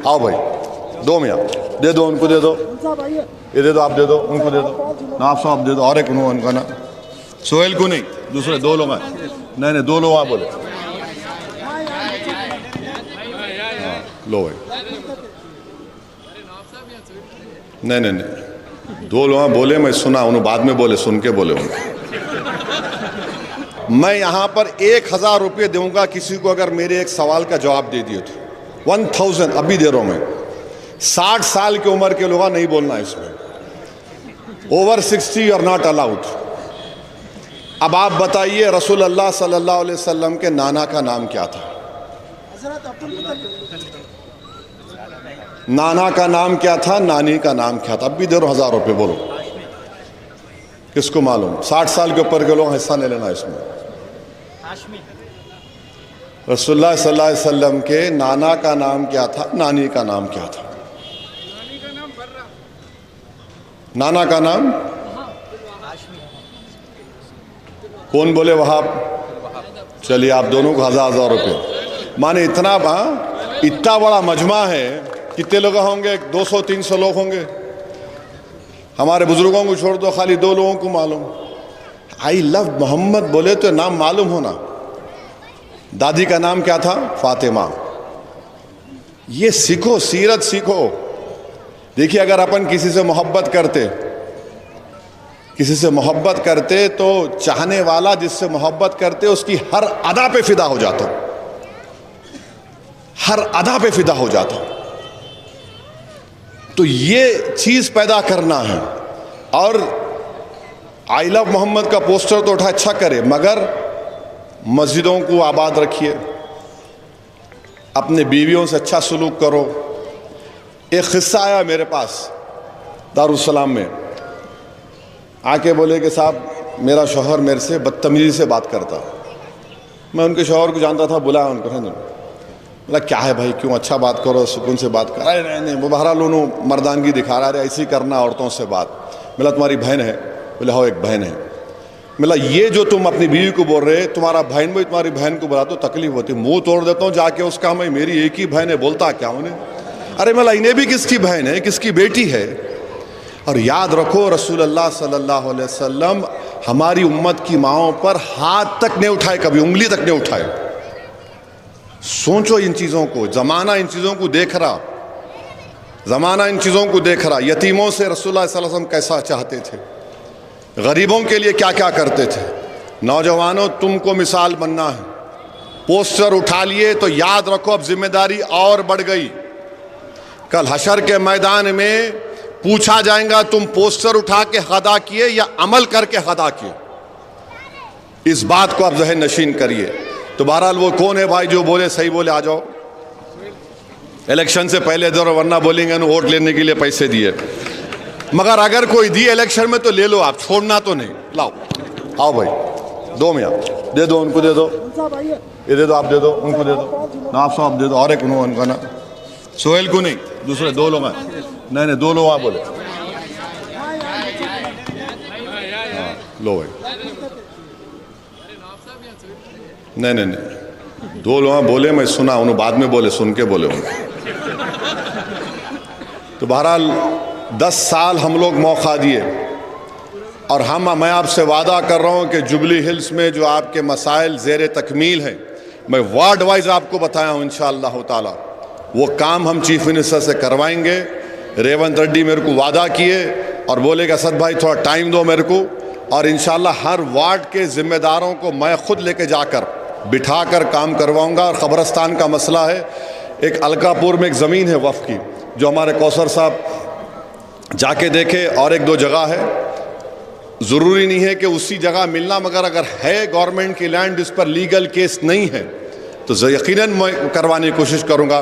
आओ भाई, दो मियाँ, दे दो उनको, दे दो, ये दे दो, आप दे दो उनको, दे दो ना, आप दे दो, और एक उनका ना, सोहेल को नहीं, दूसरे दो लोग हैं, नहीं दो लोग आप बोले, हाँ लो भाई, नहीं दो लोग बोले, मैं सुना, उन्होंने बाद में बोले, सुन के बोले उन्होंने। मैं यहाँ पर 1000 रुपये दूंगा किसी को अगर मेरे एक सवाल का जवाब दे दिए तो 1000 अभी दे रहा हूँ मैं। 60 साल की उम्र के लोग नहीं बोलना इसमें, over 60 you are not allowed. अब आप बताइए रसूल अल्लाह सल्लल्लाहु अलैहि वसल्लम के नाना का नाम क्या था? नाना का नाम क्या था, नानी का नाम क्या था? अब भी दे रहा हूं 1000 रुपये, बोलो किसको मालूम? 60 साल के ऊपर के लोग हिस्सा नहीं लेना इसमें। रसूलुल्लाह सल्लल्लाहु अलैहि वसल्लम के नाना का नाम क्या था, नानी का नाम क्या था? नाना का नाम कौन बोले? वहाब। चलिए आप दोनों को 1000 रुपये। माने इतना बड़ा मजमा है, कितने लोग होंगे? 200-300 लोग होंगे। हमारे बुजुर्गों को छोड़ दो, खाली 2 लोगों को मालूम। आई लव मोहम्मद बोले तो नाम मालूम होना। दादी का नाम क्या था? फातिमा। ये सीखो, सीरत सीखो। देखिए अगर अपन किसी से मोहब्बत करते तो चाहने वाला जिससे मोहब्बत करते उसकी हर अदा पे फिदा हो जाता, हर अदा पे फिदा हो जाता। तो ये चीज पैदा करना है। और आई लव मोहम्मद का पोस्टर तो उठा, अच्छा करे, मगर मस्जिदों को आबाद रखिए, अपने बीवियों से अच्छा सलूक करो। एक किस्सा आया मेरे पास दारुस्सलाम में, आके बोले कि साहब मेरा शौहर मेरे से बदतमीजी से बात करता। मैं उनके शौहर को जानता था, बुलाया उनको, बोला क्या है भाई, क्यों, अच्छा बात करो, सुकून से बात कर। अरे नहीं, वो बहरहाल उन्होंने मर्दानगी दिखा रहा है, ऐसी करना औरतों से बात। मिला तुम्हारी बहन है? बोले हाँ एक बहन है। मिला ये जो तुम अपनी बीवी को बोल रहे, तुम्हारा बहन भाई तुम्हारी बहन को बुला तो तकलीफ होती, मुंह तोड़ देता हूँ जाके उसका, मैं मेरी एक ही बहन है, बोलता क्या उन्हें? अरे मिला इन्हें भी किसकी बहन है, किसकी बेटी है? और याद रखो रसूल अल्लाह सल्लल्लाहु अलैहि वसल्लम हमारी उम्मत की माओं पर हाथ तक नहीं उठाए, कभी उंगली तक नहीं उठाए। सोचो इन चीज़ों को, ज़माना इन चीज़ों को देख रहा, ज़माना इन चीज़ों को देख रहा। यतीमों से रसूलुल्लाह सल्लल्लाहु अलैहि वसल्लम कैसा चाहते थे, गरीबों के लिए क्या क्या करते थे। नौजवानों तुमको मिसाल बनना है। पोस्टर उठा लिए तो याद रखो अब जिम्मेदारी और बढ़ गई। कल हशर के मैदान में पूछा जाएगा तुम पोस्टर उठा के खदा किए या अमल करके खदा किए। इस बात को आप ज़हन नशीन करिए। तो बहरहाल वो कौन है भाई जो बोले सही बोले आ जाओ, इलेक्शन से पहले दो, वरना बोलेंगे ना वोट लेने के लिए पैसे दिए। मगर अगर कोई दिए इलेक्शन में तो ले लो आप, छोड़ना तो नहीं। लाओ आओ भाई, दो मियाँ, दे दो उनको, दे दो, ये दे दो, आप दे दो उनको, दे दो ना, आप दे दो, और एक उनका ना, सोहेल को नहीं, दूसरे 2 लोग हैं, नहीं 2 लोग आप बोले, हाँ लो भाई, नहीं 2 लोग बोले, मैं सुना, उन्होंने बाद में बोले, सुन के बोले उन्होंने। तो बहरहाल 10 साल हम लोग मौका दिए, और मैं आपसे वादा कर रहा हूं कि जुबली हिल्स में जो आपके मसाइल ज़ेर तकमील हैं, मैं वार्ड वाइज आपको बताया हूं इंशाअल्लाह ताला। वो काम हम चीफ मिनिस्टर से करवाएंगे। रेवंत रेड्डी मेरे को वादा किए और बोले कि असद भाई थोड़ा टाइम दो मेरे को, और इंशाअल्लाह हर वार्ड के ज़िम्मेदारों को मैं खुद लेके जाकर बिठाकर काम करवाऊंगा। और क़ब्रस्तान का मसला है, एक अलकापुर में एक ज़मीन है वफ़ की, जो हमारे कौसर साहब जाके देखे, और 1-2 जगह है। ज़रूरी नहीं है कि उसी जगह मिलना, मगर अगर है गवर्नमेंट की लैंड जिस पर लीगल केस नहीं है तो यकीनन मैं करवाने की कोशिश करूँगा।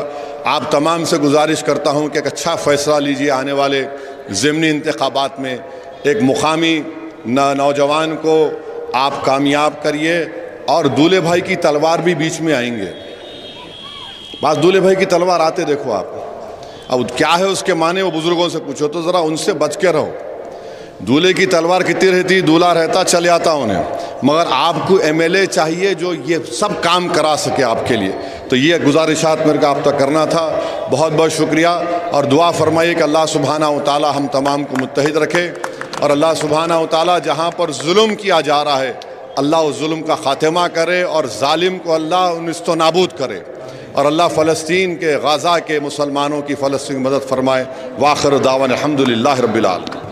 आप तमाम से गुजारिश करता हूँ कि एक अच्छा फ़ैसला लीजिए। आने वाले ज़िमनी इंतखाबात में एक मुकामी नौजवान को आप कामयाब करिए, और दूल्हे भाई की तलवार भी बीच में आएंगे। बस दूल्हे भाई की तलवार आते देखो आप, अब क्या है उसके माने वो बुज़ुर्गों से पूछो तो ज़रा उनसे बच के रहो। दूल्हे की तलवार कितनी रहती, दूल्हा रहता चल जाता उन्हें, मगर आपको एमएलए चाहिए जो ये सब काम करा सके आपके लिए। तो ये गुजारिशात मेरे को आप तक करना था। बहुत बहुत शुक्रिया और दुआ फरमाइए कि अल्लाह सुब्हानहू तआला हम तमाम को मुत्तहिद रखे और अल्लाह सुब्हानहू तआला जहाँ पर जुल्म किया जा रहा है अल्लाह उस जुल्म का ख़ात्मा करे और जालिम को अल्लाह निस्तो नाबूद करे और अल्लाह फ़लस्तीन के गाज़ा के मुसलमानों की फ़लस्तीन की मदद फरमाए। वाखिर दावन अल्हम्दुलिल्लाहि रब्बिल आलमीन।